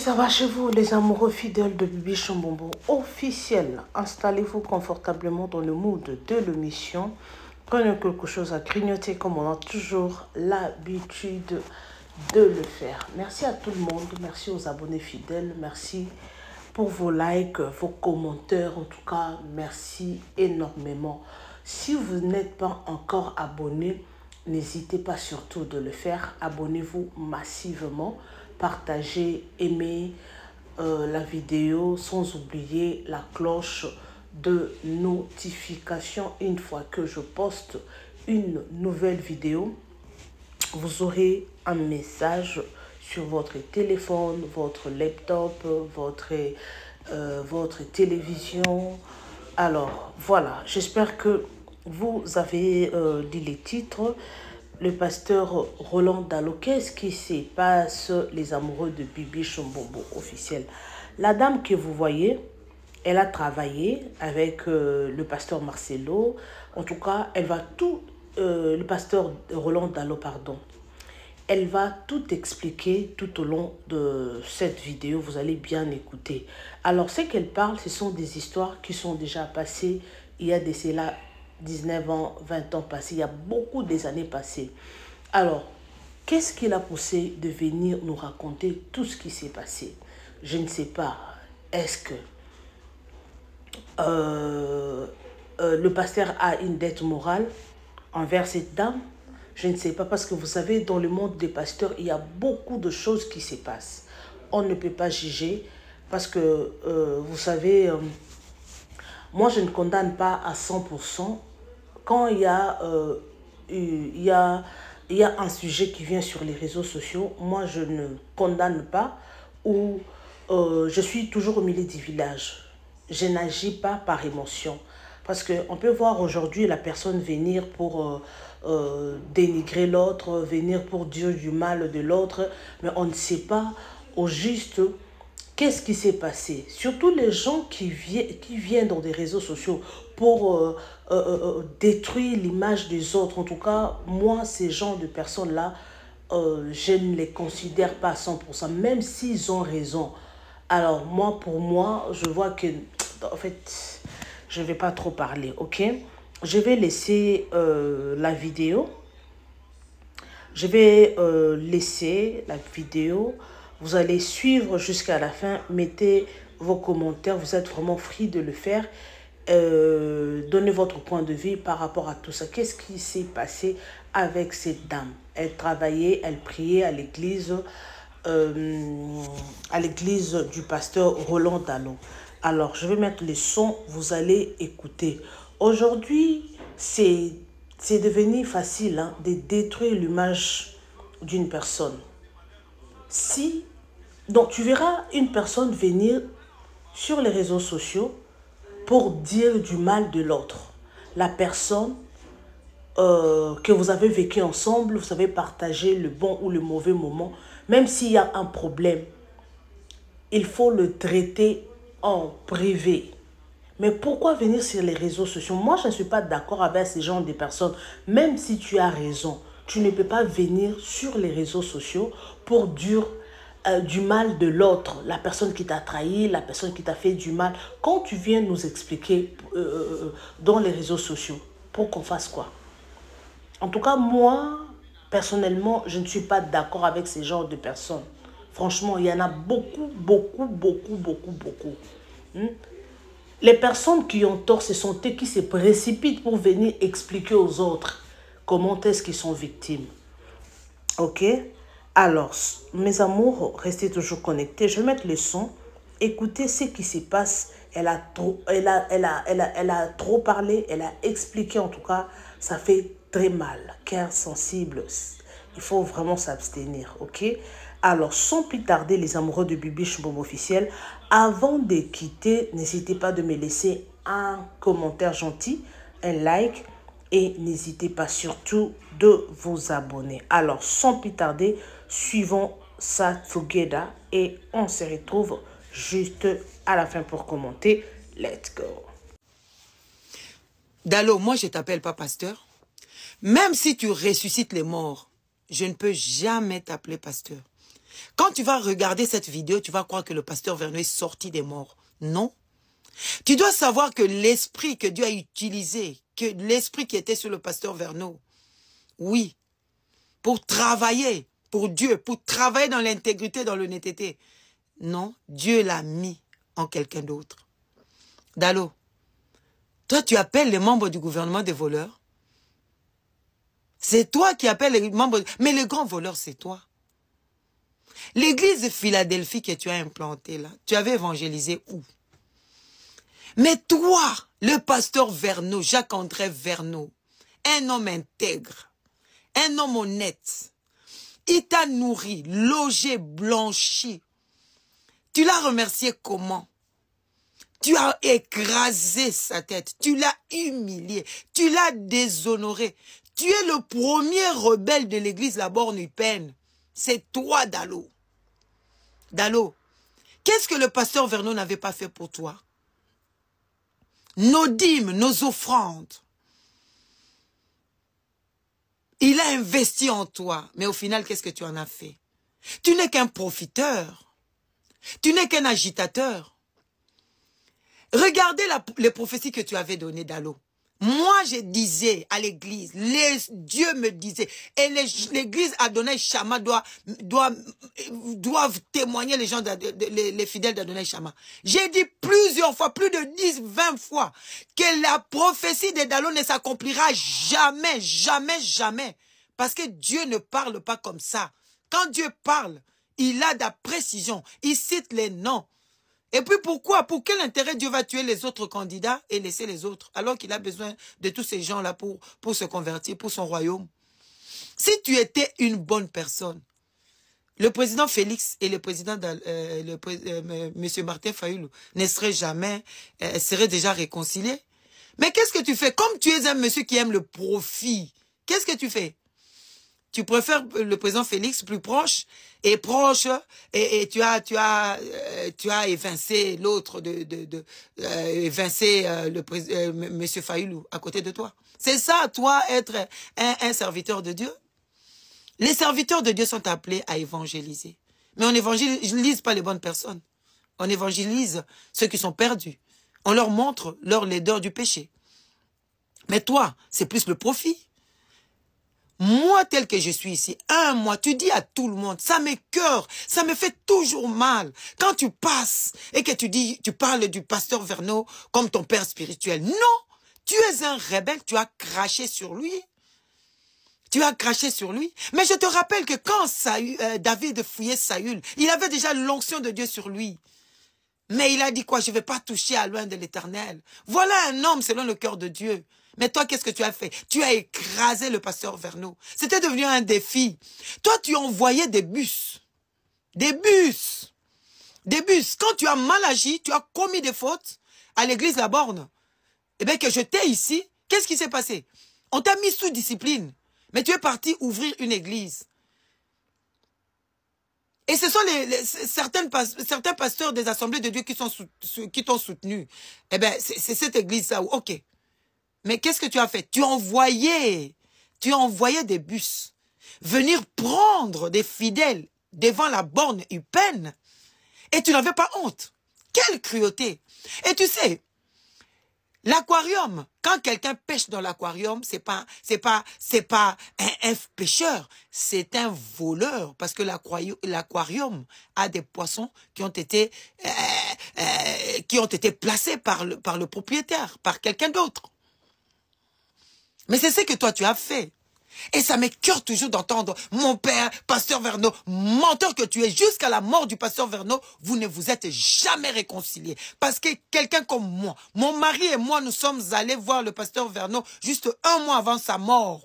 ça va chez vous, les amoureux fidèles de Bibi Chambombo officiel? Installez-vous confortablement dans le mood de l'émission. Prenez quelque chose à grignoter comme on a toujours l'habitude de le faire. Merci à tout le monde, merci aux abonnés fidèles, merci pour vos likes, vos commentaires. En tout cas, merci énormément. Si vous n'êtes pas encore abonné, n'hésitez pas surtout de le faire. Abonnez-vous massivement, partagez, aimez la vidéo, sans oublier la cloche de notification. Une fois que je poste une nouvelle vidéo, vous aurez un message sur votre téléphone, votre laptop, votre télévision. Alors, voilà, j'espère que vous avez dit les titres. Le pasteur Roland Dalo, qu'est-ce qui se passe, les amoureux de Bibi Chambombo officiel? La dame que vous voyez, elle a travaillé avec le pasteur Marcelo. En tout cas, elle va tout... le pasteur Roland Dalo, pardon. Elle va tout expliquer tout au long de cette vidéo. Vous allez bien écouter. Alors, ce qu'elle parle, ce sont des histoires qui sont déjà passées. Il y a de cela 19 ans, 20 ans passés. Il y a beaucoup des années passées. Alors, qu'est-ce qui l'a poussé de venir nous raconter tout ce qui s'est passé? Je ne sais pas. Est-ce que le pasteur a une dette morale envers cette dame? Je ne sais pas, parce que vous savez, dans le monde des pasteurs, il y a beaucoup de choses qui se passent. On ne peut pas juger parce que, vous savez, moi, je ne condamne pas à 100%. Quand il y a un sujet qui vient sur les réseaux sociaux, moi, je ne condamne pas, ou je suis toujours au milieu du village. Je n'agis pas par émotion. Parce qu'on peut voir aujourd'hui la personne venir pour dénigrer l'autre, venir pour dire du mal de l'autre, mais on ne sait pas au juste qu'est-ce qui s'est passé. Surtout les gens qui viennent dans des réseaux sociaux pour détruire l'image des autres. En tout cas, moi, ces gens de personnes-là, je ne les considère pas à 100%, même s'ils ont raison. Alors, moi, pour moi, je vois que, en fait, je ne vais pas trop parler, ok? Je vais laisser la vidéo. Je vais laisser la vidéo. Vous allez suivre jusqu'à la fin. Mettez vos commentaires. Vous êtes vraiment free de le faire. Donnez votre point de vue par rapport à tout ça. Qu'est-ce qui s'est passé avec cette dame? Elle travaillait, elle priait à l'église du pasteur Roland Dalo. Alors, je vais mettre les sons, vous allez écouter. Aujourd'hui, c'est devenu facile hein, de détruire l'image d'une personne. Donc, tu verras une personne venir sur les réseaux sociaux pour dire du mal de l'autre. La personne que vous avez vécu ensemble, vous avez partagé le bon ou le mauvais moment, même s'il y a un problème, il faut le traiter en privé. Mais pourquoi venir sur les réseaux sociaux? Moi, je ne suis pas d'accord avec ces gens de personnes. Même si tu as raison, tu ne peux pas venir sur les réseaux sociaux pour dire du mal de l'autre, la personne qui t'a trahi, la personne qui t'a fait du mal. Quand tu viens nous expliquer dans les réseaux sociaux, pour qu'on fasse quoi? En tout cas, moi, personnellement, je ne suis pas d'accord avec ces genres de personnes. Franchement, il y en a beaucoup. Les personnes qui ont tort, ce sont eux qui se précipitent pour venir expliquer aux autres comment est-ce qu'ils sont victimes. Ok? Alors, mes amours, restez toujours connectés. Je vais mettre le son. Écoutez ce qui se passe. Elle a trop parlé. Elle a expliqué, en tout cas, ça fait très mal. Cœur sensible. Il faut vraiment s'abstenir. Ok? Alors, sans plus tarder, les amoureux de Bibi Chambombo officiel, avant de quitter, n'hésitez pas de me laisser un commentaire gentil, un like, et n'hésitez pas surtout de vous abonner. Alors, sans plus tarder, suivons ça together et on se retrouve juste à la fin pour commenter. Let's go. Dalo, moi je t'appelle pas pasteur. Même si tu ressuscites les morts, je ne peux jamais t'appeler pasteur. Quand tu vas regarder cette vidéo, tu vas croire que le pasteur Verneau est sorti des morts. Non. Tu dois savoir que l'esprit que Dieu a utilisé, que l'esprit qui était sur le pasteur Verneau, oui, pour travailler pour Dieu, pour travailler dans l'intégrité, dans l'honnêteté. Non, Dieu l'a mis en quelqu'un d'autre. Dalo, toi tu appelles les membres du gouvernement des voleurs. C'est toi qui appelles les membres, mais le grand voleur c'est toi. L'église de Philadelphie que tu as implantée là, tu avais évangélisé où? Mais toi, le pasteur Verneau, Jacques-André Verneau, un homme intègre, un homme honnête, il t'a nourri, logé, blanchi. Tu l'as remercié comment? Tu as écrasé sa tête, tu l'as humilié, tu l'as déshonoré. Tu es le premier rebelle de l'église La Borne-Huppène. C'est toi, Dalo. Dalo, qu'est-ce que le pasteur Verneau n'avait pas fait pour toi? Nos dîmes, nos offrandes. Il a investi en toi, mais au final, qu'est-ce que tu en as fait? Tu n'es qu'un profiteur. Tu n'es qu'un agitateur. Regardez les prophéties que tu avais données, Dalo. Moi, je disais à l'église, Dieu me disait, et l'église Adonai Shama doivent témoigner les gens, les fidèles d'Adonai Shama. J'ai dit plusieurs fois, plus de 10, 20 fois, que la prophétie de Dalo ne s'accomplira jamais, jamais, jamais. Parce que Dieu ne parle pas comme ça. Quand Dieu parle, il a de la précision, il cite les noms. Et puis pourquoi? Pour quel intérêt Dieu va tuer les autres candidats et laisser les autres, alors qu'il a besoin de tous ces gens-là pour se convertir, pour son royaume? Si tu étais une bonne personne, le président Félix et le président M. Martin Fayoulou ne seraient jamais, seraient déjà réconciliés. Mais qu'est-ce que tu fais? Comme tu es un monsieur qui aime le profit, qu'est-ce que tu fais? Tu préfères le président Félix plus proche et tu as évincé l'autre évincé monsieur Fayoulou à côté de toi. C'est ça, toi, être un serviteur de Dieu. Les serviteurs de Dieu sont appelés à évangéliser. Mais on n'évangélise pas les bonnes personnes. On évangélise ceux qui sont perdus. On leur montre leur laideur du péché. Mais toi, c'est plus le profit. Moi, tel que je suis ici, un mois, tu dis à tout le monde, ça m'écoeure, ça me fait toujours mal. Quand tu passes et que tu parles du pasteur Verneau comme ton père spirituel. Non, tu es un rebelle, tu as craché sur lui. Tu as craché sur lui. Mais je te rappelle que quand David fouillait Saül, il avait déjà l'onction de Dieu sur lui. Mais il a dit quoi? Je ne vais pas toucher à loin de l'Éternel. Voilà un homme selon le cœur de Dieu. Mais toi, qu'est-ce que tu as fait? Tu as écrasé le pasteur Verneau. C'était devenu un défi. Toi, tu envoyais des bus. Des bus. Des bus. Quand tu as mal agi, tu as commis des fautes à l'église La Borne. Eh bien, que j'étais ici, qu'est-ce qui s'est passé? On t'a mis sous discipline. Mais tu es parti ouvrir une église. Et ce sont certains pasteurs des assemblées de Dieu qui t'ont soutenu. Eh bien, c'est cette église-là. Ok. Mais qu'est-ce que tu as fait? Tu envoyais des bus venir prendre des fidèles devant La Borne-Huppène. Et tu n'avais pas honte. Quelle cruauté! Et tu sais, l'aquarium, quand quelqu'un pêche dans l'aquarium, c'est pas un pêcheur, c'est un voleur. Parce que l'aquarium a des poissons qui ont été placés par le propriétaire, par quelqu'un d'autre. Mais c'est ce que toi tu as fait. Et ça m'écoeure toujours d'entendre mon père, pasteur Verneau, menteur que tu es, jusqu'à la mort du pasteur Verneau, vous ne vous êtes jamais réconciliés. Parce que quelqu'un comme moi, mon mari et moi, nous sommes allés voir le pasteur Verneau juste un mois avant sa mort.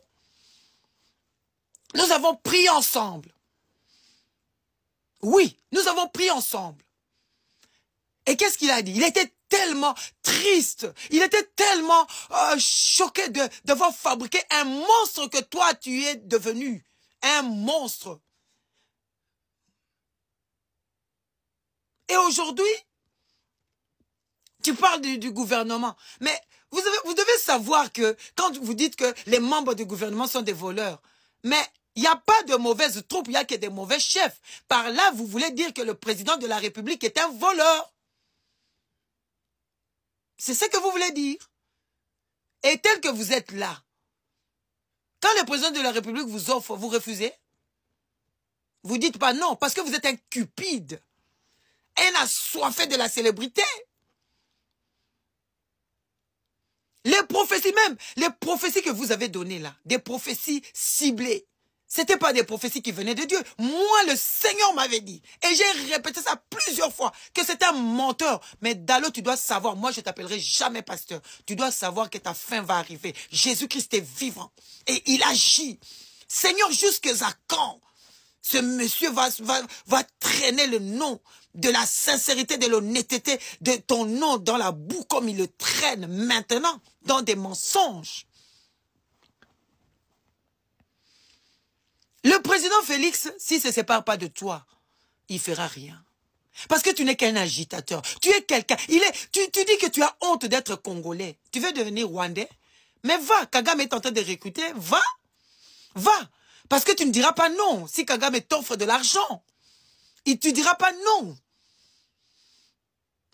Nous avons prié ensemble. Oui, nous avons prié ensemble. Et qu'est-ce qu'il a dit? Il était tellement triste, il était tellement choqué d'avoir fabriqué un monstre que toi tu es devenu. Un monstre. Et aujourd'hui, tu parles du gouvernement. Mais vous devez savoir que quand vous dites que les membres du gouvernement sont des voleurs, mais Il n'y a pas de mauvaises troupes, il n'y a que des mauvais chefs. Par là, vous voulez dire que le président de la République est un voleur. C'est ce que vous voulez dire. Et tel que vous êtes là, quand le président de la République vous offre, vous refusez? Vous dites pas non, parce que vous êtes un cupide. Un assoiffé de la célébrité. Les prophéties même, les prophéties que vous avez données là, des prophéties ciblées, c'était pas des prophéties qui venaient de Dieu. Moi, le Seigneur m'avait dit, et j'ai répété ça plusieurs fois, que c'est un menteur. Mais Dalo, tu dois savoir, moi je t'appellerai jamais pasteur. Tu dois savoir que ta fin va arriver. Jésus-Christ est vivant et il agit. Seigneur, jusqu'à quand ce monsieur va traîner le nom de la sincérité, de l'honnêteté, de ton nom dans la boue comme il le traîne maintenant, dans des mensonges. Le président Félix, s'il ne se sépare pas de toi, il ne fera rien. Parce que tu n'es qu'un agitateur. Tu es quelqu'un. Tu dis que tu as honte d'être Congolais. Tu veux devenir Rwandais? Mais va, Kagame est en train de recruter. Va. Parce que tu ne diras pas non si Kagame t'offre de l'argent. Et tu ne diras pas non.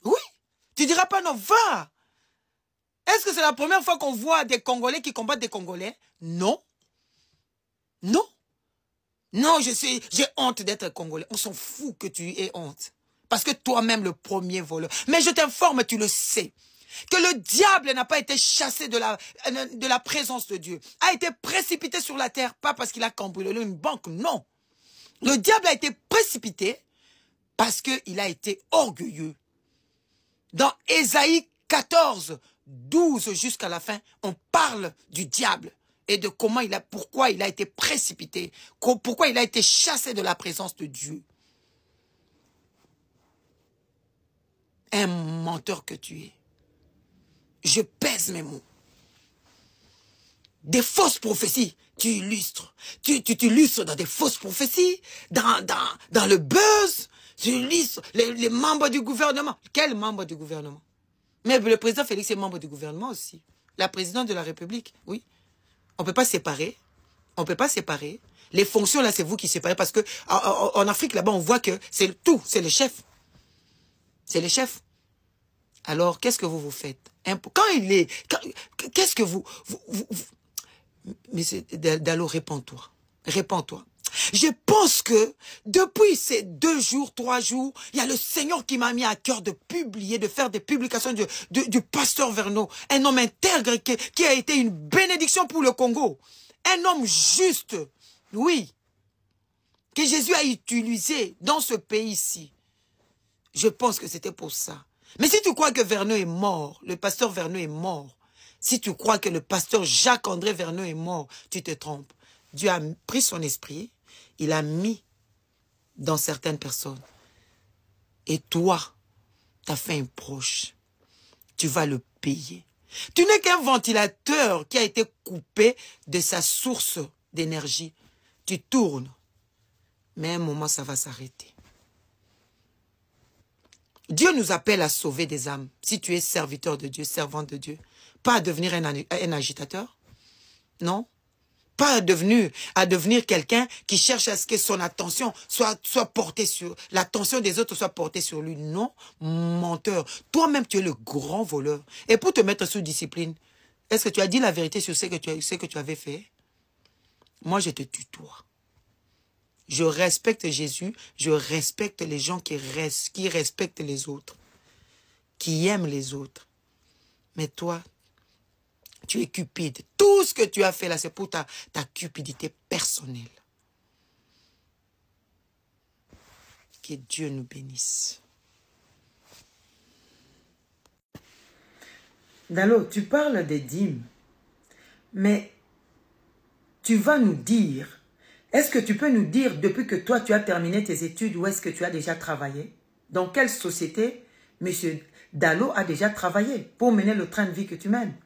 Oui, tu ne diras pas non, va. Est-ce que c'est la première fois qu'on voit des Congolais qui combattent des Congolais? Non. Non. Non, j'ai honte d'être Congolais. On s'en fout que tu aies honte. Parce que toi-même, le premier voleur. Mais je t'informe, tu le sais, que le diable n'a pas été chassé de la présence de Dieu. A été précipité sur la terre, pas parce qu'il a cambriolé une banque, non. Le diable a été précipité parce qu'il a été orgueilleux. Dans Ésaïe 14, 12 jusqu'à la fin, on parle du diable et de pourquoi il a été précipité, pourquoi il a été chassé de la présence de Dieu. Un menteur que tu es. Je pèse mes mots. Des fausses prophéties, tu illustres. Tu illustres dans des fausses prophéties, dans le buzz. Tu illustres les membres du gouvernement. Quels membres du gouvernement? Mais le président Félix est membre du gouvernement aussi. La présidente de la République, oui. On ne peut pas séparer. On ne peut pas séparer. Les fonctions, là, c'est vous qui séparez. Parce que en Afrique, là-bas, on voit que c'est tout. C'est le chef. C'est le chef. Alors, qu'est-ce que vous faites? Quand il est... Qu'est-ce que vous... Mais Dalo, réponds-toi. Réponds-toi. Je pense que depuis ces 2 jours, 3 jours, il y a le Seigneur qui m'a mis à cœur de publier, de faire des publications du pasteur Verneau. Un homme intègre qui a été une bénédiction pour le Congo. Un homme juste, oui, que Jésus a utilisé dans ce pays-ci. Je pense que c'était pour ça. Mais si tu crois que Verneau est mort, le pasteur Verneau est mort, si tu crois que le pasteur Jacques-André Verneau est mort, tu te trompes. Dieu a pris son esprit, il a mis dans certaines personnes. Et toi, ta fin est proche. Tu vas le payer. Tu n'es qu'un ventilateur qui a été coupé de sa source d'énergie. Tu tournes, mais à un moment, ça va s'arrêter. Dieu nous appelle à sauver des âmes. Si tu es serviteur de Dieu, servante de Dieu, pas à devenir un agitateur, non. Pas à devenir quelqu'un qui cherche à ce que son attention soit portée sur... L'attention des autres soit portée sur lui. Non, menteur. Toi-même, tu es le grand voleur. Et pour te mettre sous discipline, est-ce que tu as dit la vérité sur ce que tu avais fait? Moi, je te tutoie. Je respecte Jésus, je respecte les gens qui respectent les autres, qui aiment les autres. Mais toi, tu es cupide. Tout ce que tu as fait là, c'est pour ta cupidité personnelle. Que Dieu nous bénisse. Dalo, tu parles des dîmes, mais tu vas nous dire... Est-ce que tu peux nous dire, depuis que toi, tu as terminé tes études, où est-ce que tu as déjà travaillé? Dans quelle société M. Dalo a déjà travaillé pour mener le train de vie que tu mènes?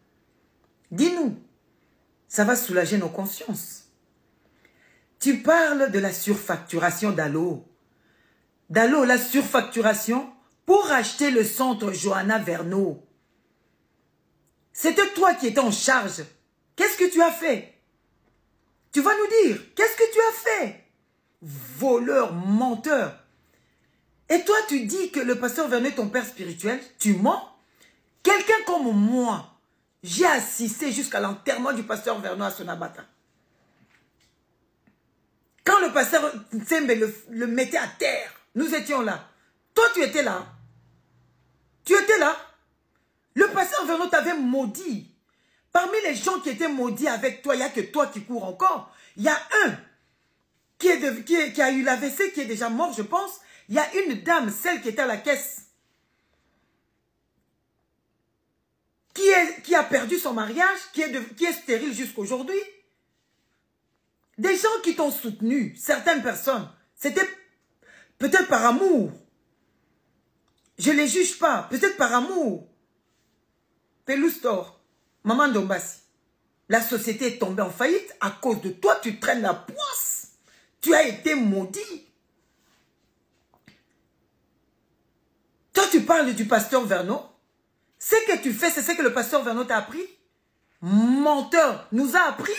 Dis-nous. Ça va soulager nos consciences. Tu parles de la surfacturation Dalo. Dalo, la surfacturation pour acheter le centre Johanna Verneau. C'était toi qui étais en charge. Qu'est-ce que tu as fait? Tu vas nous dire, qu'est-ce que tu as fait? Voleur, menteur. Et toi, tu dis que le pasteur Verneau est ton père spirituel? Tu mens? Quelqu'un comme moi, j'ai assisté jusqu'à l'enterrement du pasteur Verneau à Sonabata. Quand le pasteur Nsembe le mettait à terre, nous étions là. Toi, tu étais là. Tu étais là. Le pasteur Verneau t'avait maudit. Parmi les gens qui étaient maudits avec toi, il n'y a que toi qui cours encore. Il y a un qui a eu l'AVC, qui est déjà mort, je pense. Il y a une dame, celle qui était à la caisse, qui a perdu son mariage, qui est stérile jusqu'aujourd'hui. Des gens qui t'ont soutenu, certaines personnes, c'était peut-être par amour. Je ne les juge pas, peut-être par amour. Peloustor, Maman Dombassi, la société est tombée en faillite à cause de toi, tu traînes la poisse. Tu as été maudit. Toi, tu parles du pasteur Verneau. Ce que tu fais, c'est ce que le pasteur Verneau t'a appris. Menteur, nous a appris.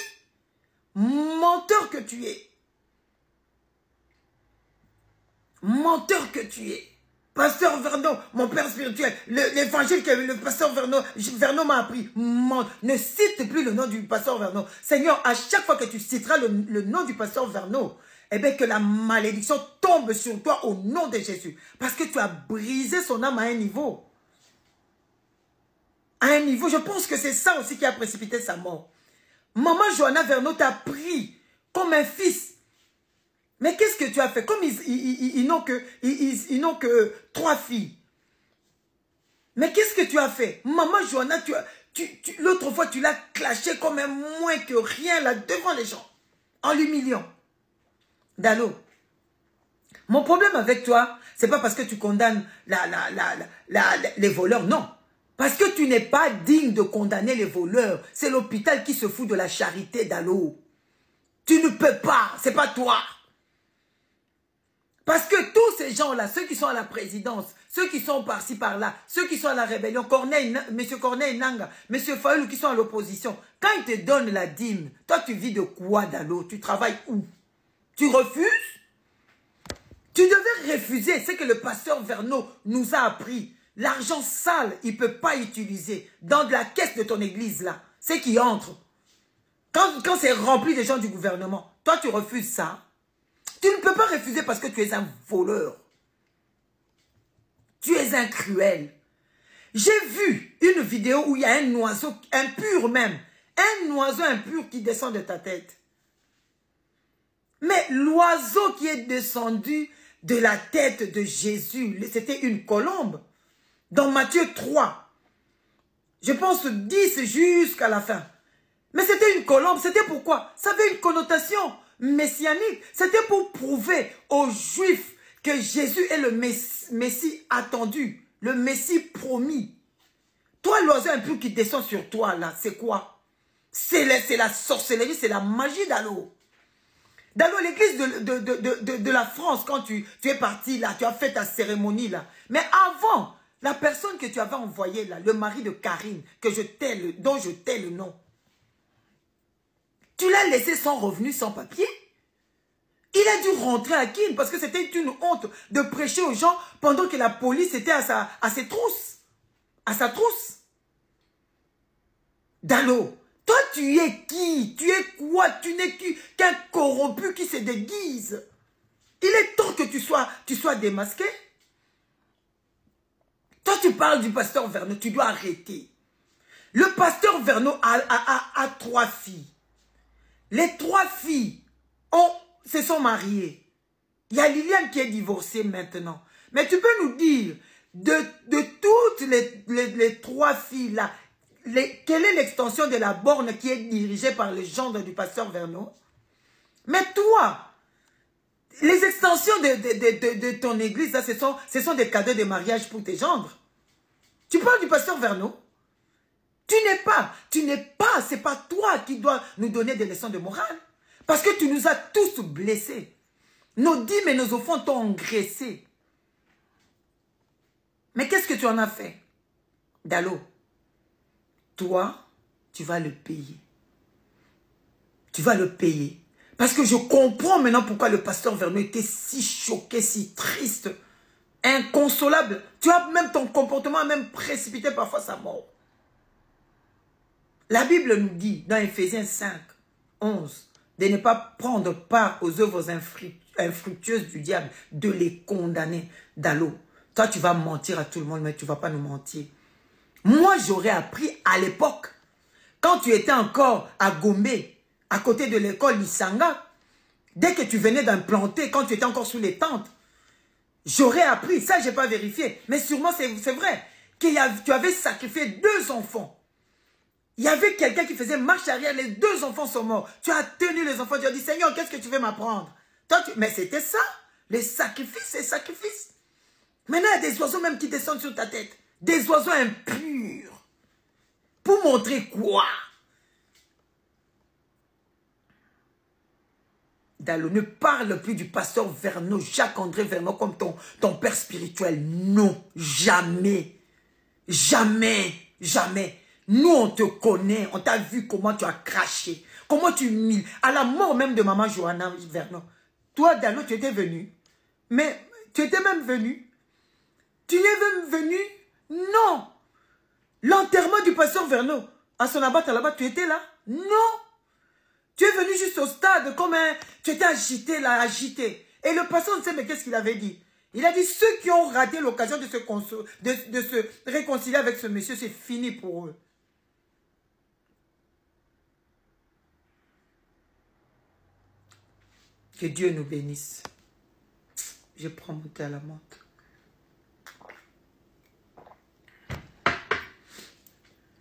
Menteur que tu es. Menteur que tu es. Pasteur Verneau, mon père spirituel, l'évangile que le pasteur Verneau m'a appris. Ne cite plus le nom du pasteur Verneau. Seigneur, à chaque fois que tu citeras le nom du pasteur Verneau, eh bien que la malédiction tombe sur toi au nom de Jésus. Parce que tu as brisé son âme à un niveau. À un niveau, je pense que c'est ça aussi qui a précipité sa mort. Maman Johanna Verneau t'a pris comme un fils. Mais qu'est-ce que tu as fait? Comme ils n'ont que 3 filles. Mais qu'est-ce que tu as fait? Maman Johanna, l'autre fois, tu l'as clashé comme un moins que rien là devant les gens. En l'humiliant. Dalo, mon problème avec toi, c'est pas parce que tu condamnes les voleurs, non. Parce que tu n'es pas digne de condamner les voleurs. C'est l'hôpital qui se fout de la charité, Dalo. Tu ne peux pas, c'est pas toi. Parce que tous ces gens-là, ceux qui sont à la présidence, ceux qui sont par-ci, par-là, ceux qui sont à la rébellion, M. Corneille Nanga, M. Fayoulou qui sont à l'opposition, quand ils te donnent la dîme, toi tu vis de quoi, Dalo? Tu travailles où? Tu refuses? Tu devais refuser ce que le pasteur Verneau nous a appris. L'argent sale, il ne peut pas utiliser dans la caisse de ton église là. C'est qui entre. Quand c'est rempli de gens du gouvernement, toi tu refuses ça. Tu ne peux pas refuser parce que tu es un voleur. Tu es un cruel. J'ai vu une vidéo où il y a un oiseau impur même. Un oiseau impur qui descend de ta tête. Mais l'oiseau qui est descendu de la tête de Jésus, c'était une colombe. Dans Matthieu 3, je pense 10 jusqu'à la fin. Mais c'était une colombe, c'était pourquoi? Ça avait une connotation messianique. C'était pour prouver aux Juifs que Jésus est le Messie attendu, le Messie promis. Toi, l'oiseau impur qui descend sur toi, là, c'est quoi? C'est la sorcellerie, c'est la magie d'Allo. Dans l'église de la France, quand tu es parti là, tu as fait ta cérémonie là. Mais avant, la personne que tu avais envoyée là, le mari de Karine, dont je tais le nom, tu l'as laissé sans revenu, sans papier. Il a dû rentrer à Kin parce que c'était une honte de prêcher aux gens pendant que la police était à ses trousses. À sa trousse. Dalo, toi tu es qui? Tu es quoi? Tu n'es qu'un corrompu qui se déguise. Il est temps que tu sois démasqué. Toi tu parles du pasteur Verneau, tu dois arrêter. Le pasteur Verneau a 3 filles. Les 3 filles se sont mariées. Il y a Liliane qui est divorcée maintenant. Mais tu peux nous dire, de toutes les 3 filles-là, quelle est l'extension de la borne qui est dirigée par le gendre du pasteur Verneau? Mais toi, les extensions de ton église, là, ce sont des cadeaux de mariage pour tes gendres. Tu parles du pasteur Verneau? Tu n'es pas, c'est pas toi qui dois nous donner des leçons de morale. Parce que tu nous as tous blessés. Nos dîmes et nos offrandes t'ont engraissé. Mais qu'est-ce que tu en as fait? Dalo, toi, tu vas le payer. Tu vas le payer. Parce que je comprends maintenant pourquoi le pasteur Vernon était si choqué, si triste, inconsolable. Tu vois, même ton comportement a même précipité parfois sa mort. La Bible nous dit dans Éphésiens 5, 11, de ne pas prendre part aux œuvres infructueuses du diable, de les condamner d'allô. Toi, tu vas mentir à tout le monde, mais tu ne vas pas nous mentir. Moi, j'aurais appris à l'époque, quand tu étais encore à Gombe, à côté de l'école Lisanga, dès que tu venais d'implanter, quand tu étais encore sous les tentes, j'aurais appris, ça je n'ai pas vérifié, mais sûrement c'est vrai, que tu avais sacrifié 2 enfants. Il y avait quelqu'un qui faisait marche arrière, les 2 enfants sont morts. Tu as tenu les enfants, tu as dit, Seigneur, qu'est-ce que tu veux m'apprendre? Mais c'était ça, les sacrifices, les sacrifices. Maintenant, il y a des oiseaux même qui descendent sur ta tête. Des oiseaux impurs. Pour montrer quoi? Dallô, ne parle plus du pasteur Vernon, Jacques-André Vernon comme ton père spirituel. Non, jamais. Jamais, jamais. Nous, on te connaît, on t'a vu comment tu as craché, comment tu humilies. À la mort même de maman Johanna Vernon. Toi, Dallô, tu étais venu. Mais tu étais même venu. Tu es même venu? Non. L'enterrement du pasteur Vernon, à son abat là-bas, tu étais là? Non. Tu es venu juste au stade, comme tu étais agité là, agité. Et le pasteur, on ne sait mais qu'est-ce qu'il avait dit? Il a dit, ceux qui ont raté l'occasion de se réconcilier avec ce monsieur, c'est fini pour eux. Que Dieu nous bénisse. Je prends mon thé à la menthe.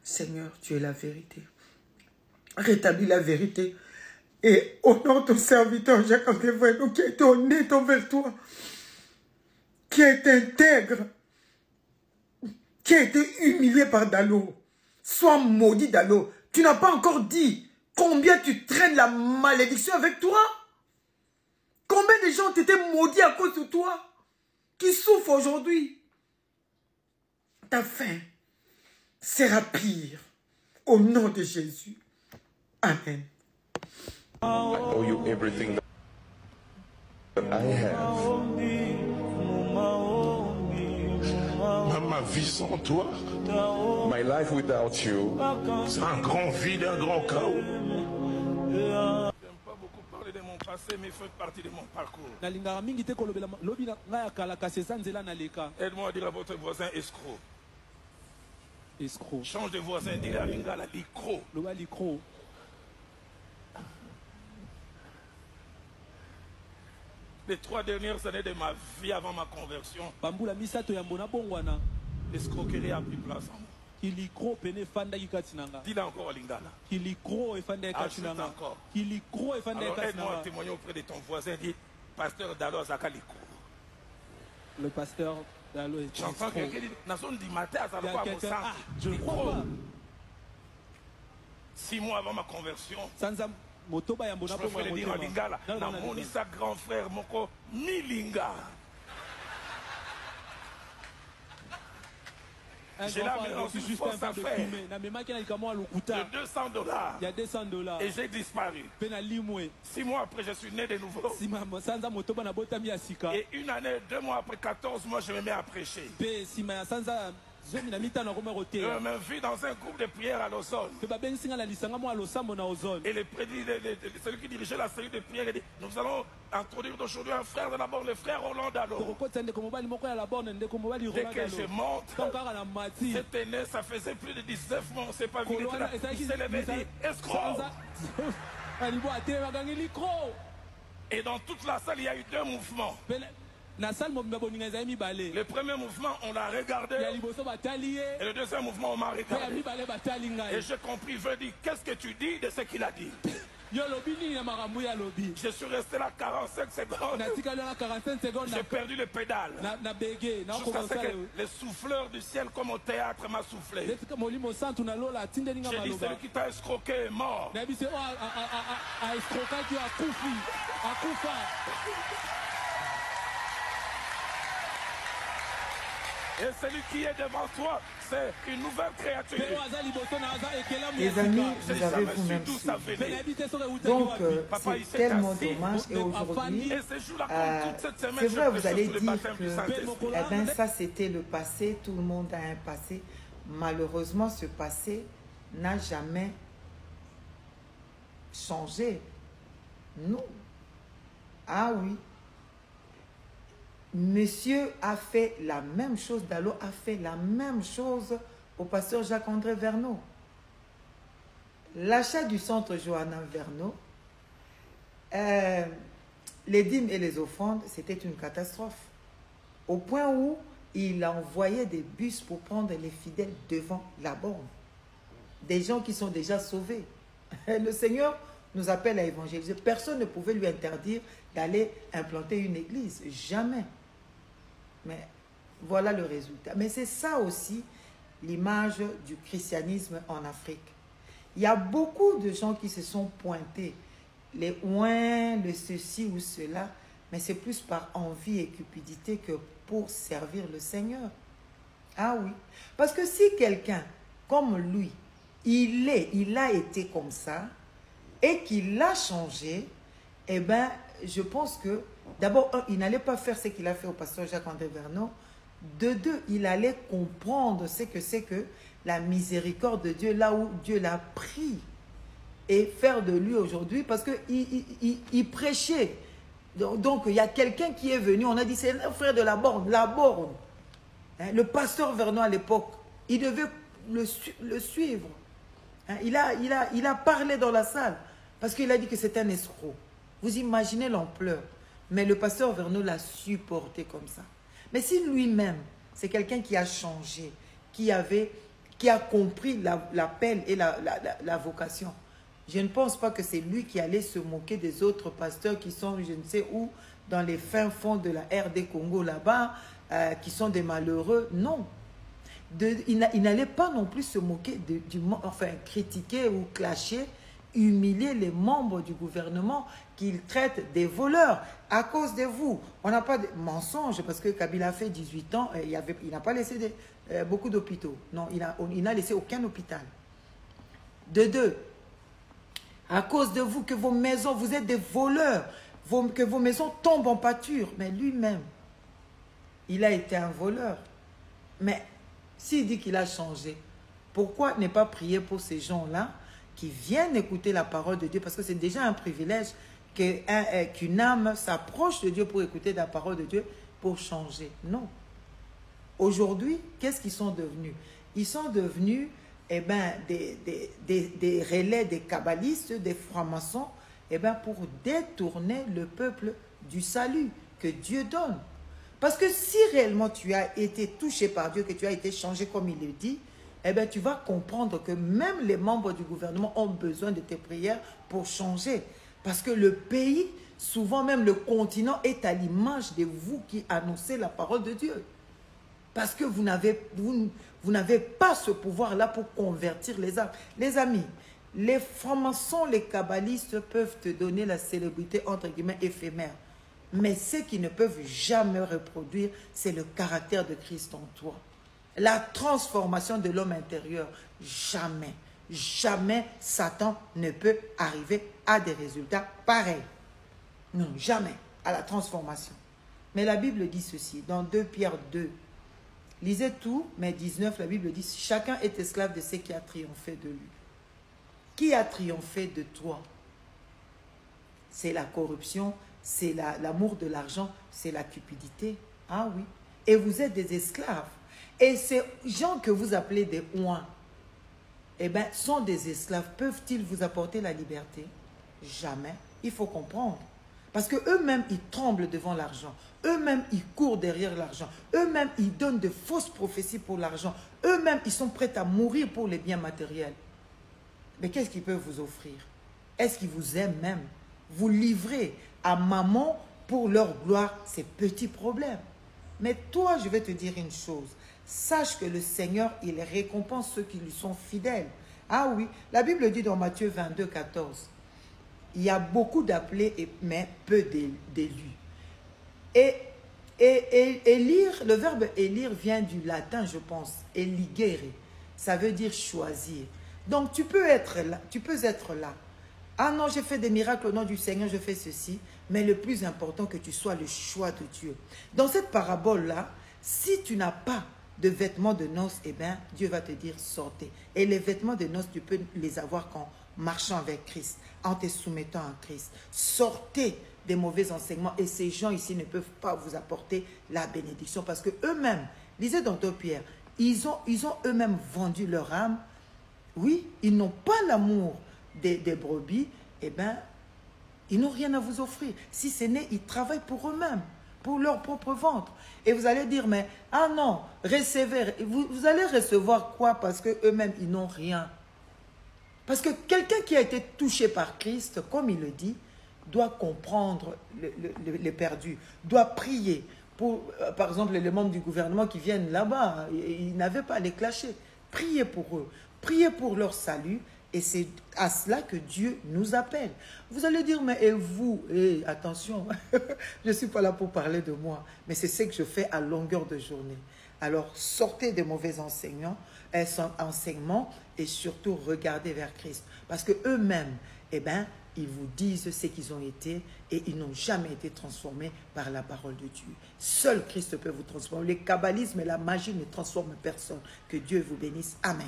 Seigneur, tu es la vérité. Rétablis la vérité. Et honore ton serviteur Jacques-André Vernon qui a été honnête envers toi. Qui a été intègre. Qui a été humilié par Dallô. Sois maudit Dallô. Tu n'as pas encore dit combien tu traînes la malédiction avec toi. Combien de gens ont été maudits à cause de toi, qui souffrent aujourd'hui. Ta fin sera pire. Au nom de Jésus. Amen. I owe you everything that I have. Ma vie sans toi, my life without you, c'est un grand vide, un grand chaos. De mon passé, mais fait partie de mon parcours. Aide-moi à dire à votre voisin escroc. Escroc. Change de voisin, dis à Lingala, licro. Les 3 dernières années de ma vie avant ma conversion, l'escroquerie a pris place en moi. Dis-le encore à Lingala. Ajoute encore. Alors aide-moi à témoigner auprès de ton voisin. Dis, pasteur Dallô Azaka Liko. Le pasteur Dallô est j'entends quelqu'un dire, dans son dit matin, ça va pas à je ne crois pas. 6 mois avant ma conversion, je préfère le dire à Lingala. Dans mon isa grand frère, Moko, Milinga. J'ai là reçu une fausse affaire de $200. Il y a $200. Et j'ai disparu. 6 mois après, je suis né de nouveau. Et 1 année, 2 mois après, 14 mois, je me mets à prêcher. Je me vis dans un groupe de prière à Lausanne. Et celui qui dirigeait la série de prière, il dit, nous allons introduire d'aujourd'hui un frère de d'abord, le frère Roland Dallô. Dès que je monte, cette année, ça faisait plus de 19 mois, on ne s'est pas vu. Il s'est levé et dit, escroc. Et dans toute la salle, il y a eu 2 mouvements. Le premier mouvement, on l'a regardé. Et le deuxième mouvement, on m'a regardé. Et j'ai compris, je dis, qu'est-ce que tu dis de ce qu'il a dit? Je suis resté là 45 secondes. J'ai perdu le pédale. Jusqu'à ce que le souffleur du ciel, comme au théâtre, m'a soufflé. J'ai dit, celui qui t'a escroqué est mort. Et celui qui est devant toi, c'est une nouvelle créature. Les amis, vous avez vous-même su. Donc, c'est tellement dommage. Et aujourd'hui, c'est vrai, vous allez dire que eh ben, ça, c'était le passé. Tout le monde a un passé. Malheureusement, ce passé n'a jamais changé. Non. Ah oui. Monsieur a fait la même chose, Dalo a fait la même chose au pasteur Jacques-André Verneau. L'achat du centre Johanna Verneau, les dîmes et les offrandes, c'était une catastrophe. Au point où il a envoyé des bus pour prendre les fidèles devant la borne. Des gens qui sont déjà sauvés. Le Seigneur nous appelle à évangéliser. Personne ne pouvait lui interdire d'aller implanter une église. Jamais. Mais voilà le résultat. Mais c'est ça aussi l'image du christianisme en Afrique. Il y a beaucoup de gens qui se sont pointés. Les ouins, le ceci ou cela. Mais c'est plus par envie et cupidité que pour servir le Seigneur. Ah oui. Parce que si quelqu'un comme lui, il a été comme ça et qu'il a changé, eh bien, je pense que d'abord, il n'allait pas faire ce qu'il a fait au pasteur Jacques-André Verneau. De deux, il allait comprendre ce que c'est que la miséricorde de Dieu, là où Dieu l'a pris, et faire de lui aujourd'hui, parce qu'il prêchait. Donc, il y a quelqu'un qui est venu, on a dit, c'est un frère de la borne. Hein, le pasteur Verneau à l'époque, il devait le suivre. Hein, il a parlé dans la salle, parce qu'il a dit que c'est un escroc. Vous imaginez l'ampleur. Mais le pasteur Verneau l'a supporté comme ça. Mais si lui-même, c'est quelqu'un qui a changé, qui a compris l'appel et la vocation, je ne pense pas que c'est lui qui allait se moquer des autres pasteurs qui sont, je ne sais où, dans les fins fonds de la RD Congo là-bas, qui sont des malheureux. Non. Il n'allait pas non plus se moquer, enfin critiquer ou clasher, humilier les membres du gouvernement qu'il traite des voleurs à cause de vous. On n'a pas de mensonge parce que Kabila a fait 18 ans, il n'a pas laissé beaucoup d'hôpitaux. Non, il n'a laissé aucun hôpital. De deux, à cause de vous, que vos maisons, vous êtes des voleurs, que vos maisons tombent en pâture. Mais lui-même, il a été un voleur. Mais s'il dit qu'il a changé, pourquoi ne pas prier pour ces gens-là qui viennent écouter la parole de Dieu? Parce que c'est déjà un privilège qu'une âme s'approche de Dieu pour écouter la parole de Dieu, pour changer. Non. Aujourd'hui, qu'est-ce qu'ils sont devenus? Ils sont devenus eh ben, des relais, des kabbalistes, des francs-maçons, eh ben, pour détourner le peuple du salut que Dieu donne. Parce que si réellement tu as été touché par Dieu, que tu as été changé comme il le dit, eh ben, tu vas comprendre que même les membres du gouvernement ont besoin de tes prières pour changer. Parce que le pays, souvent même le continent, est à l'image de vous qui annoncez la parole de Dieu. Parce que vous n'avez pas ce pouvoir-là pour convertir les âmes. Les amis, les francs-maçons, les kabbalistes peuvent te donner la célébrité entre guillemets éphémère. Mais ce qu'ils ne peuvent jamais reproduire, c'est le caractère de Christ en toi. La transformation de l'homme intérieur, jamais, jamais Satan ne peut arriver à des résultats pareils. Non, jamais, à la transformation. Mais la Bible dit ceci, dans 2 Pierre 2, lisez tout, mais 19, la Bible dit, chacun est esclave de ce qui a triomphé de lui. Qui a triomphé de toi? C'est la corruption, c'est l'amour de l'argent, c'est la cupidité. Ah oui. Et vous êtes des esclaves. Et ces gens que vous appelez des ouins, eh bien, sont des esclaves. Peuvent-ils vous apporter la liberté? Jamais. Il faut comprendre. Parce qu'eux-mêmes, ils tremblent devant l'argent. Eux-mêmes, ils courent derrière l'argent. Eux-mêmes, ils donnent de fausses prophéties pour l'argent. Eux-mêmes, ils sont prêts à mourir pour les biens matériels. Mais qu'est-ce qu'ils peuvent vous offrir? Est-ce qu'ils vous aiment même? Vous livrez à maman pour leur gloire ces petits problèmes. Mais toi, je vais te dire une chose. Sache que le Seigneur, il récompense ceux qui lui sont fidèles. Ah oui, la Bible dit dans Matthieu 22, 14, il y a beaucoup d'appelés, mais peu d'élus. Et Et élire, le verbe élire vient du latin, je pense. Eligere. Ça veut dire choisir. Donc tu peux être là. Ah non, j'ai fait des miracles au nom du Seigneur, je fais ceci. Mais le plus important, que tu sois le choix de Dieu. Dans cette parabole-là, si tu n'as pas de vêtements de noces, eh bien, Dieu va te dire sortez. Et les vêtements de noces, tu peux les avoir qu'en marchant avec Christ, en te soumettant à Christ. Sortez des mauvais enseignements et ces gens ici ne peuvent pas vous apporter la bénédiction parce que eux-mêmes, lisez dans 2 Pierre, ils ont eux-mêmes vendu leur âme. Oui, ils n'ont pas l'amour des brebis, eh bien, ils n'ont rien à vous offrir. Si ce n'est, ils travaillent pour eux-mêmes, pour leur propre ventre. Et vous allez dire, mais, ah non, recevez, vous allez recevoir quoi? Parce qu'eux-mêmes, ils n'ont rien. Parce que quelqu'un qui a été touché par Christ, comme il le dit, doit comprendre le perdu, doit prier. Pour, par exemple, les membres du gouvernement qui viennent là-bas, ils n'avaient pas à les clasher. Priez pour eux, priez pour leur salut. Et c'est à cela que Dieu nous appelle. Vous allez dire, mais et vous? Et attention, je ne suis pas là pour parler de moi, mais c'est ce que je fais à longueur de journée. Alors, sortez des mauvais enseignements et surtout regardez vers Christ. Parce qu'eux-mêmes, eh ben, ils vous disent ce qu'ils ont été et ils n'ont jamais été transformés par la parole de Dieu. Seul Christ peut vous transformer. Le kabbalisme et la magie ne transforment personne. Que Dieu vous bénisse. Amen.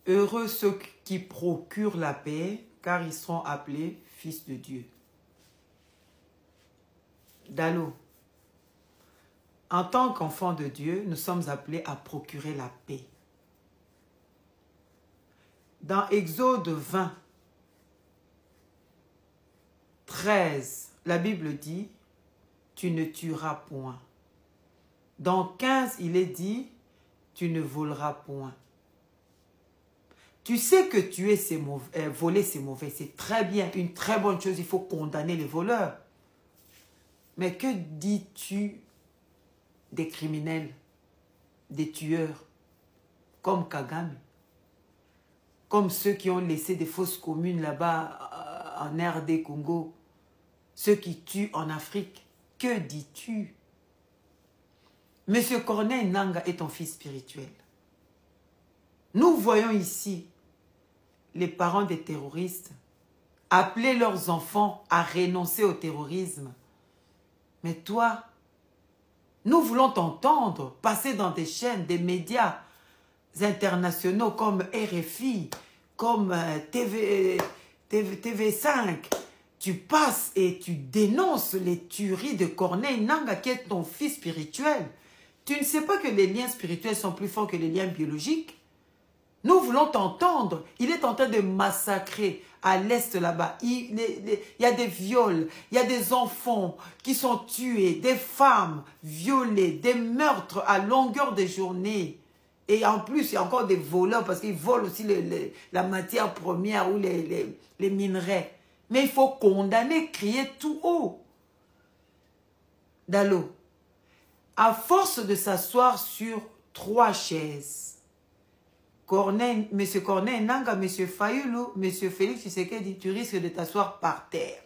Heureux ceux qui procurent la paix, car ils seront appelés fils de Dieu. Dalo, en tant qu'enfants de Dieu, nous sommes appelés à procurer la paix. Dans Exode 20, 13, la Bible dit, tu ne tueras point. Dans 15, il est dit, tu ne voleras point. Tu sais que tuer, c'est mauvais, voler, c'est mauvais, c'est très bien, une très bonne chose, il faut condamner les voleurs. Mais que dis-tu des criminels, des tueurs, comme Kagame, comme ceux qui ont laissé des fausses communes là-bas en RD Congo, ceux qui tuent en Afrique? Que dis-tu? Monsieur Corneille Nangaa est ton fils spirituel. Nous voyons ici les parents des terroristes appeler leurs enfants à renoncer au terrorisme. Mais toi, nous voulons t'entendre passer dans des chaînes, des médias internationaux comme RFI, comme TV5. Tu passes et tu dénonces les tueries de Corneille Nangaa qui est ton fils spirituel. Tu ne sais pas que les liens spirituels sont plus forts que les liens biologiques? Nous voulons t'entendre. Il est en train de massacrer à l'est là-bas. Il y a des viols, il y a des enfants qui sont tués, des femmes violées, des meurtres à longueur de journée. Et en plus, il y a encore des voleurs parce qu'ils volent aussi la matière première ou les minerais. Mais il faut condamner, crier tout haut. Dalo, à force de s'asseoir sur 3 chaises, M. Corneille Nangaa, M. Fayulu, M. Félix Tshisekedi, tu risques de t'asseoir par terre.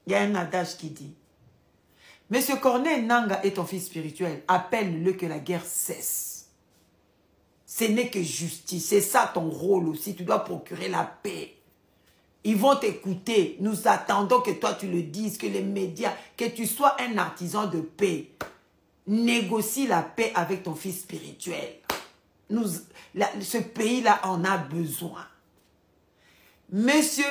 Il y a un adage qui dit, M. Corneille Nangaa est ton fils spirituel, appelle-le que la guerre cesse. Ce n'est que justice, c'est ça ton rôle aussi, tu dois procurer la paix. Ils vont t'écouter, nous attendons que toi tu le dises, que les médias, que tu sois un artisan de paix. Négocie la paix avec ton fils spirituel. Ce pays-là en a besoin. Monsieur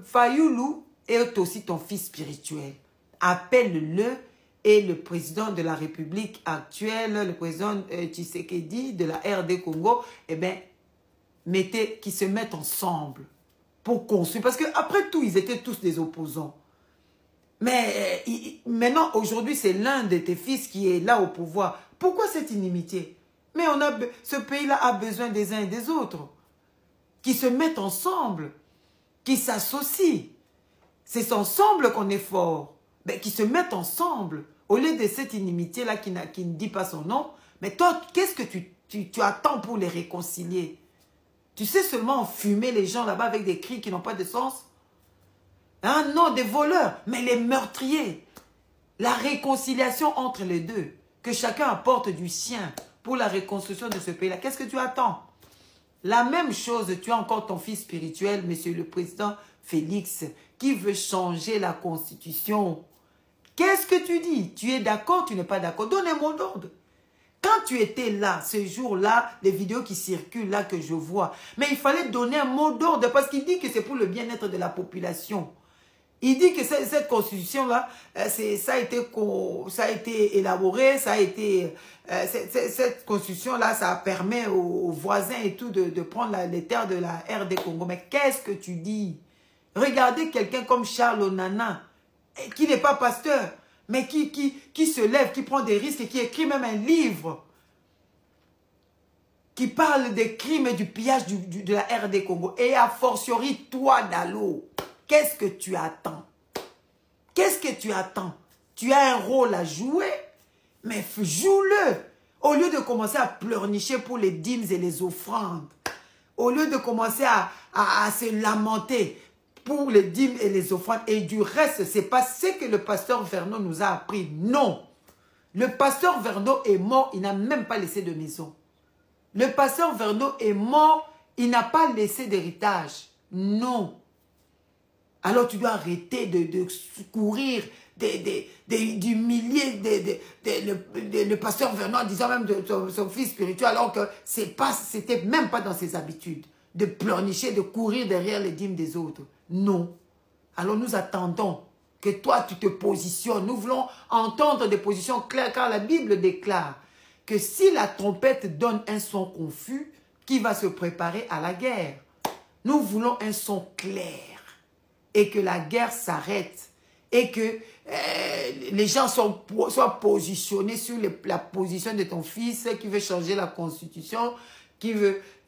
Fayulu est aussi ton fils spirituel. Appelle-le et le président de la République actuelle, le président Tshisekedi de la RD Congo, eh bien, qu'ils se mettent ensemble pour construire. Parce qu'après tout, ils étaient tous des opposants. Mais maintenant, aujourd'hui, c'est l'un de tes fils qui est là au pouvoir. Pourquoi cette inimitié? Mais ce pays-là a besoin des uns et des autres, qui se mettent ensemble, qui s'associent. C'est ensemble qu'on est fort, mais qui se mettent ensemble, au lieu de cette inimitié-là qui ne dit pas son nom. Mais toi, qu'est-ce que tu attends pour les réconcilier? Tu sais seulement enfumer les gens là-bas avec des cris qui n'ont pas de sens? Ah non, des voleurs, mais les meurtriers. La réconciliation entre les deux. Que chacun apporte du sien pour la reconstruction de ce pays-là. Qu'est-ce que tu attends? La même chose, tu as encore ton fils spirituel, monsieur le président Félix, qui veut changer la constitution. Qu'est-ce que tu dis? Tu es d'accord, tu n'es pas d'accord? Donne un mot d'ordre. Quand tu étais là, ce jour-là, les vidéos qui circulent là que je vois, mais il fallait donner un mot d'ordre parce qu'il dit que c'est pour le bien-être de la population. Il dit que cette constitution-là, ça a été élaboré, cette constitution-là, ça permet aux voisins et tout de prendre les terres de la RD Congo. Mais qu'est-ce que tu dis? Regardez quelqu'un comme Charles Onana, qui n'est pas pasteur, mais qui se lève, qui prend des risques et qui écrit même un livre qui parle des crimes et du pillage de la RD Congo. Et a fortiori, toi, Dalo, qu'est-ce que tu attends? Qu'est-ce que tu attends? Tu as un rôle à jouer, mais joue-le. Au lieu de commencer à pleurnicher pour les dîmes et les offrandes, au lieu de commencer à se lamenter pour les dîmes et les offrandes, et du reste, ce n'est pas ce que le pasteur Verneau nous a appris. Non. Le pasteur Verneau est mort, il n'a même pas laissé de maison. Le pasteur Verneau est mort, il n'a pas laissé d'héritage. Non. Alors tu dois arrêter de courir, d'humilier le pasteur Verneau en disant même de son fils spirituel, alors que c'était même pas dans ses habitudes de pleurnicher, de courir derrière les dîmes des autres. Non. Alors nous attendons que toi tu te positionnes. Nous voulons entendre des positions claires, car la Bible déclare que si la trompette donne un son confus, qui va se préparer à la guerre? Nous voulons un son clair. Et que la guerre s'arrête. Et que les gens soient positionnés sur la position de ton fils qui veut changer la constitution.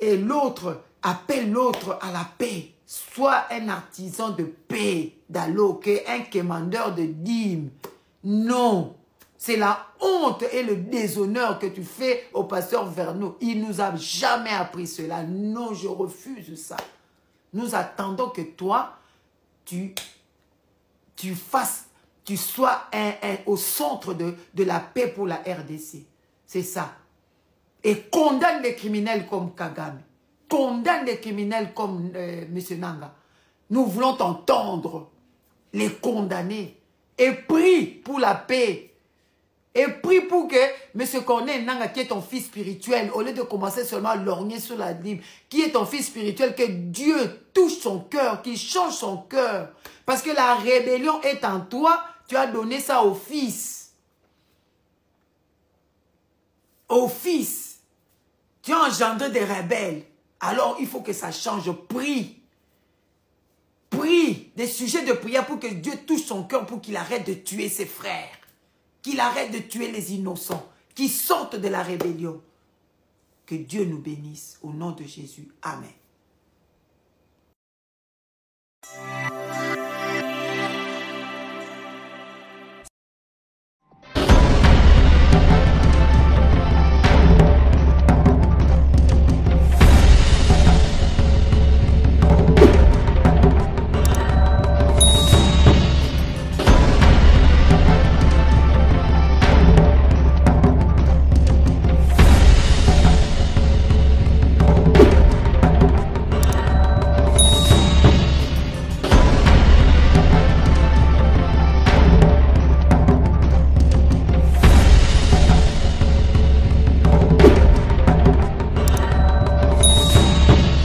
Et l'autre appelle l'autre à la paix. Sois un artisan de paix, d'Allo, un commandeur de dîmes. Non. C'est la honte et le déshonneur que tu fais au pasteur Verneau. Il ne nous a jamais appris cela. Non, je refuse ça. Nous attendons que toi, tu sois au centre de la paix pour la RDC. C'est ça. Et condamne les criminels comme Kagame. Condamne les criminels comme M. Nanga. Nous voulons t'entendre, les condamner. Et prie pour la paix. Et prie pour que M. Corneille Nanga, qui est ton fils spirituel, au lieu de commencer seulement à lorgner sur la Bible, qui est ton fils spirituel, que Dieu touche son cœur, qu'il change son cœur. Parce que la rébellion est en toi, tu as donné ça au fils. Au fils. Tu as engendré des rebelles. Alors il faut que ça change. Prie. Prie des sujets de prière pour que Dieu touche son cœur, pour qu'il arrête de tuer ses frères. Qu'il arrête de tuer les innocents, qu'ils sortent de la rébellion. Que Dieu nous bénisse au nom de Jésus. Amen.